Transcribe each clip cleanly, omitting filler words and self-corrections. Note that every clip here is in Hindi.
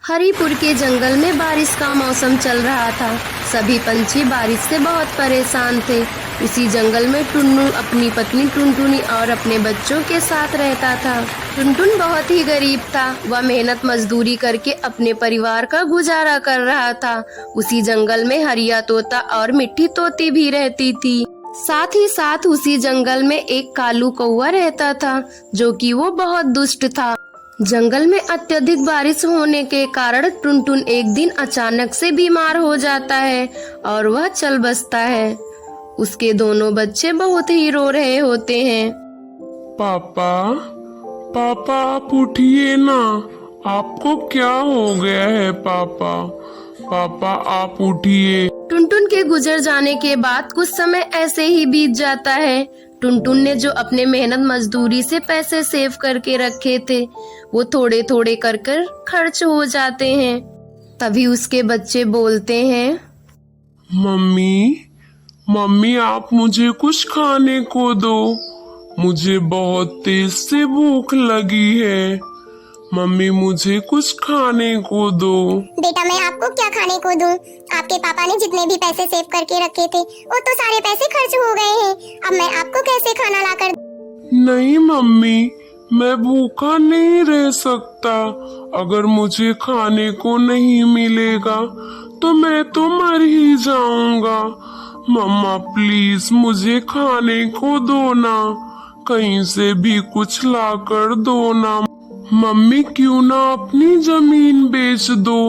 हरिपुर के जंगल में बारिश का मौसम चल रहा था। सभी पंछी बारिश से बहुत परेशान थे। उसी जंगल में टुन्नू अपनी पत्नी टुनटुनी और अपने बच्चों के साथ रहता था। टुनटुन बहुत ही गरीब था। वह मेहनत मजदूरी करके अपने परिवार का गुजारा कर रहा था। उसी जंगल में हरिया तोता और मिट्टी तोती भी रहती थी। साथ ही साथ उसी जंगल में एक कालू कौआ रहता था, जो कि वो बहुत दुष्ट था। जंगल में अत्यधिक बारिश होने के कारण टुनटुन एक दिन अचानक से बीमार हो जाता है और वह चल बसता है। उसके दोनों बच्चे बहुत ही रो रहे होते हैं। पापा, पापा आप उठिए ना, आपको क्या हो गया है पापा? पापा आप उठिए। टुनटुन के गुजर जाने के बाद कुछ समय ऐसे ही बीत जाता है। टुनटुन ने जो अपने मेहनत मजदूरी से पैसे सेव करके रखे थे, वो थोड़े थोड़े कर कर खर्च हो जाते हैं। तभी उसके बच्चे बोलते हैं, मम्मी, मम्मी आप मुझे कुछ खाने को दो, मुझे बहुत तेज से भूख लगी है। मम्मी मुझे कुछ खाने को दो। बेटा मैं आपको क्या खाने को दूं? आपके पापा ने जितने भी पैसे सेव करके रखे थे वो तो सारे पैसे खर्च हो गए हैं। अब मैं आपको कैसे खाना लाकर? नहीं मम्मी, मैं भूखा नहीं रह सकता। अगर मुझे खाने को नहीं मिलेगा तो मैं तो मर ही जाऊंगा। मम्मा प्लीज मुझे खाने को दो ना, कहीं से भी कुछ लाकर दो ना। मम्मी क्यों ना अपनी जमीन बेच दो,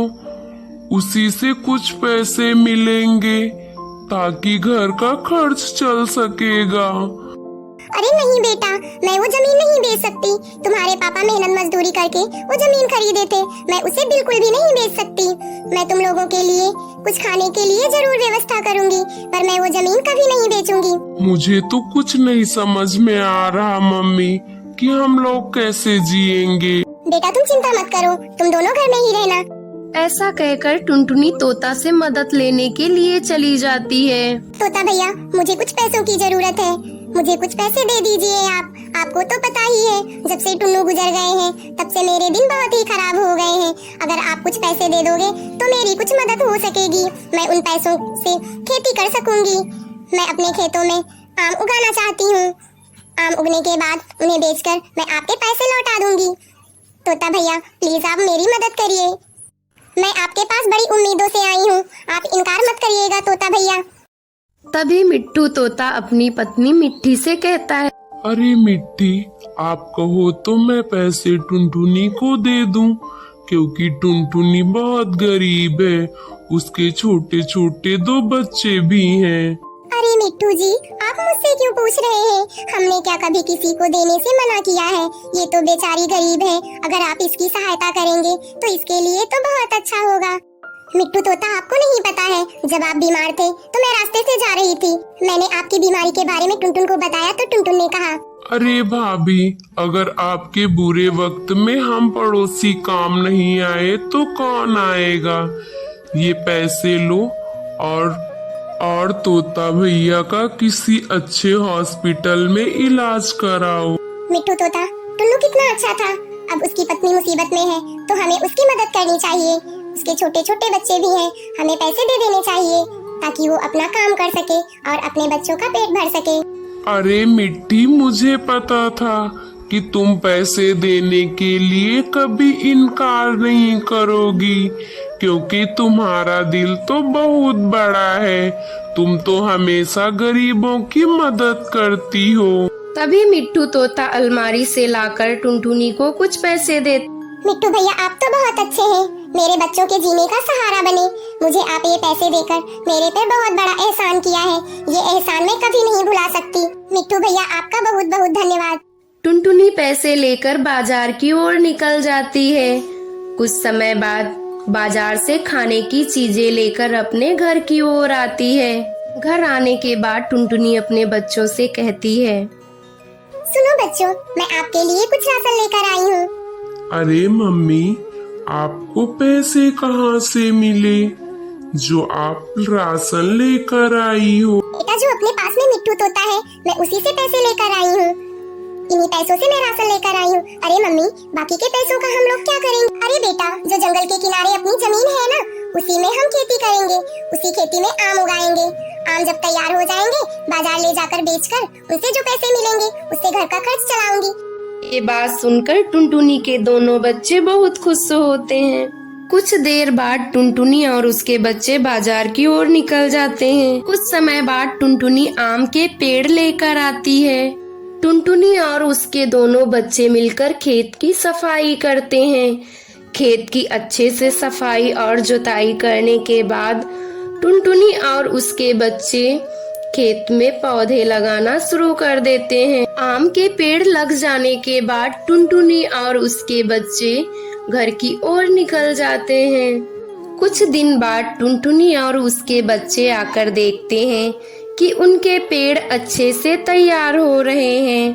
उसी से कुछ पैसे मिलेंगे ताकि घर का खर्च चल सकेगा। अरे नहीं बेटा, मैं वो जमीन नहीं बेच सकती। तुम्हारे पापा मेहनत मजदूरी करके वो जमीन खरीदे थे, मैं उसे बिल्कुल भी नहीं बेच सकती। मैं तुम लोगों के लिए कुछ खाने के लिए जरूर व्यवस्था करूंगी, पर मैं वो जमीन कभी नहीं बेचूंगी। मुझे तो कुछ नहीं समझ में आ रहा मम्मी कि हम लोग कैसे जिएंगे। बेटा तुम चिंता मत करो, तुम दोनों घर में ही रहना। ऐसा कहकर टुनटुनी तोता से मदद लेने के लिए चली जाती है। तोता भैया मुझे कुछ पैसों की जरूरत है, मुझे कुछ पैसे दे दीजिए आप। आपको तो पता ही है, जब से टुन्नू गुजर गए हैं तब से मेरे दिन बहुत ही खराब हो गए हैं। अगर आप कुछ पैसे दे दोगे तो मेरी कुछ मदद हो सकेगी। मैं उन पैसों से खेती कर सकूंगी। मैं अपने खेतों में आम उगाना चाहती हूँ। आम उगने के बाद उन्हें बेचकर मैं आपके पैसे लौटा दूंगी। तोता भैया प्लीज आप मेरी मदद करिए। मैं आपके पास बड़ी उम्मीदों से आई हूँ, आप इनकार मत करिएगा तोता भैया। तभी मिट्टू तोता अपनी पत्नी मिट्टी से कहता है, अरे मिट्टी, आप कहो तो मैं पैसे टुनटुनी को दे दूं, क्योंकि टुनटुनी बहुत गरीब है। उसके छोटे छोटे दो बच्चे भी हैं। अरे मिट्टू जी, आप मुझसे क्यों पूछ रहे हैं? हमने क्या कभी किसी को देने से मना किया है? ये तो बेचारी गरीब है, अगर आप इसकी सहायता करेंगे तो इसके लिए तो बहुत अच्छा होगा। मिट्टू तोता आपको नहीं पता है, जब आप बीमार थे तो मैं रास्ते से जा रही थी। मैंने आपकी बीमारी के बारे में टुनटुन को बताया तो टुनटुन ने कहा, अरे भाभी, अगर आपके बुरे वक्त में हम पड़ोसी काम नहीं आए तो कौन आएगा? ये पैसे लो और तोता भैया का किसी अच्छे हॉस्पिटल में इलाज कराओ। मिट्टू तोता, टुन्नू कितना अच्छा था। अब उसकी पत्नी मुसीबत में है तो हमें उसकी मदद करनी चाहिए। उसके छोटे छोटे बच्चे भी हैं, हमें पैसे दे देने चाहिए ताकि वो अपना काम कर सके और अपने बच्चों का पेट भर सके। अरे मिट्टी, मुझे पता था कि तुम पैसे देने के लिए कभी इनकार नहीं करोगी, क्योंकि तुम्हारा दिल तो बहुत बड़ा है। तुम तो हमेशा गरीबों की मदद करती हो। तभी मिट्टू तोता अलमारी से लाकर टुनटुनी को कुछ पैसे दे। मिट्टू भैया आप तो बहुत अच्छे हैं, मेरे बच्चों के जीने का सहारा बने। मुझे आप ये पैसे देकर मेरे पे बहुत बड़ा एहसान किया है, ये एहसान मैं कभी नहीं भुला सकती। मिट्टू भैया आपका बहुत बहुत धन्यवाद। टुनटुनी पैसे लेकर बाजार की ओर निकल जाती है। कुछ समय बाद बाजार से खाने की चीजें लेकर अपने घर की ओर आती है। घर आने के बाद टुनटुनी अपने बच्चों से कहती है, सुनो बच्चों, मैं आपके लिए कुछ राशन लेकर आई हूँ। अरे मम्मी, आपको पैसे कहाँ से मिले जो आप राशन लेकर आई हो? बेटा जो अपने पास में मिट्टू तोता है, मैं उसी से पैसे लेकर आई हूँ। इन्हीं पैसों से मैं राशन लेकर आई हूँ। अरे मम्मी, बाकी के पैसों का हम लोग क्या करेंगे? अरे बेटा, जो जंगल के किनारे अपनी जमीन है ना, उसी में हम खेती करेंगे। उसी खेती में आम उगाएंगे। आम जब तैयार हो जाएंगे, बाजार ले जाकर बेचकर उनसे जो पैसे मिलेंगे, उससे घर का खर्च चलाऊंगी। ये बात सुनकर टुनटुनी के दोनों बच्चे बहुत खुश होते हैं। कुछ देर बाद टुनटुनी और उसके बच्चे बाजार की ओर निकल जाते हैं। कुछ समय बाद टुनटुनी आम के पेड़ लेकर आती है। टुनटुनी और उसके दोनों बच्चे मिलकर खेत की सफाई करते हैं। खेत की अच्छे से सफाई और जुताई करने के बाद टुनटुनी और उसके बच्चे खेत में पौधे लगाना शुरू कर देते हैं। आम के पेड़ लग जाने के बाद टुनटुनी और उसके बच्चे घर की ओर निकल जाते हैं। कुछ दिन बाद टुनटुनी और उसके बच्चे आकर देखते हैं कि उनके पेड़ अच्छे से तैयार हो रहे हैं।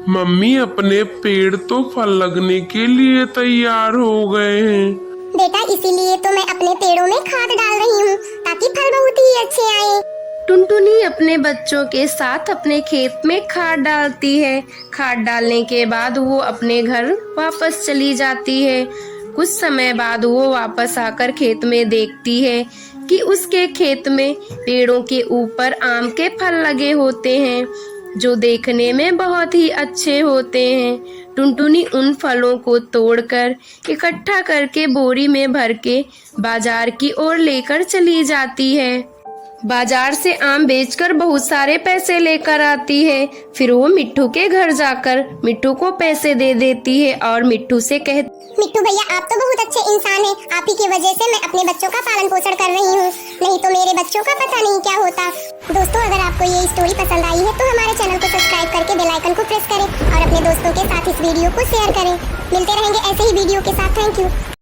मम्मी, अपने पेड़ तो फल लगने के लिए तैयार हो गए हैं। बेटा, इसीलिए तो मैं अपने पेड़ों में खाद डाल रही हूँ, ताकि फल बहुत ही अच्छे आए। टुनटुनी अपने बच्चों के साथ अपने खेत में खाद डालती है। खाद डालने के बाद वो अपने घर वापस चली जाती है। कुछ समय बाद वो वापस आकर खेत में देखती है कि उसके खेत में पेड़ों के ऊपर आम के फल लगे होते हैं, जो देखने में बहुत ही अच्छे होते हैं। टुनटुनी उन फलों को तोड़कर इकट्ठा करके बोरी में भर के बाजार की ओर लेकर चली जाती है। बाजार से आम बेचकर बहुत सारे पैसे लेकर आती है। फिर वो मिट्ठू के घर जाकर मिट्ठू को पैसे दे देती है और मिट्ठू से कहती, मिट्टू भैया, आप तो बहुत अच्छे इंसान हैं। आप ही की वजह से मैं अपने बच्चों का पालन पोषण कर रही हूँ, नहीं तो मेरे बच्चों का पता नहीं क्या होता। दोस्तों, अगर आपको ये स्टोरी पसंद आई है तो हमारे चैनल को सब्सक्राइब करके बेल आइकन को प्रेस करें और अपने दोस्तों के साथ इस वीडियो को शेयर करें। मिलते रहेंगे ऐसे ही वीडियो के साथ। Thank you.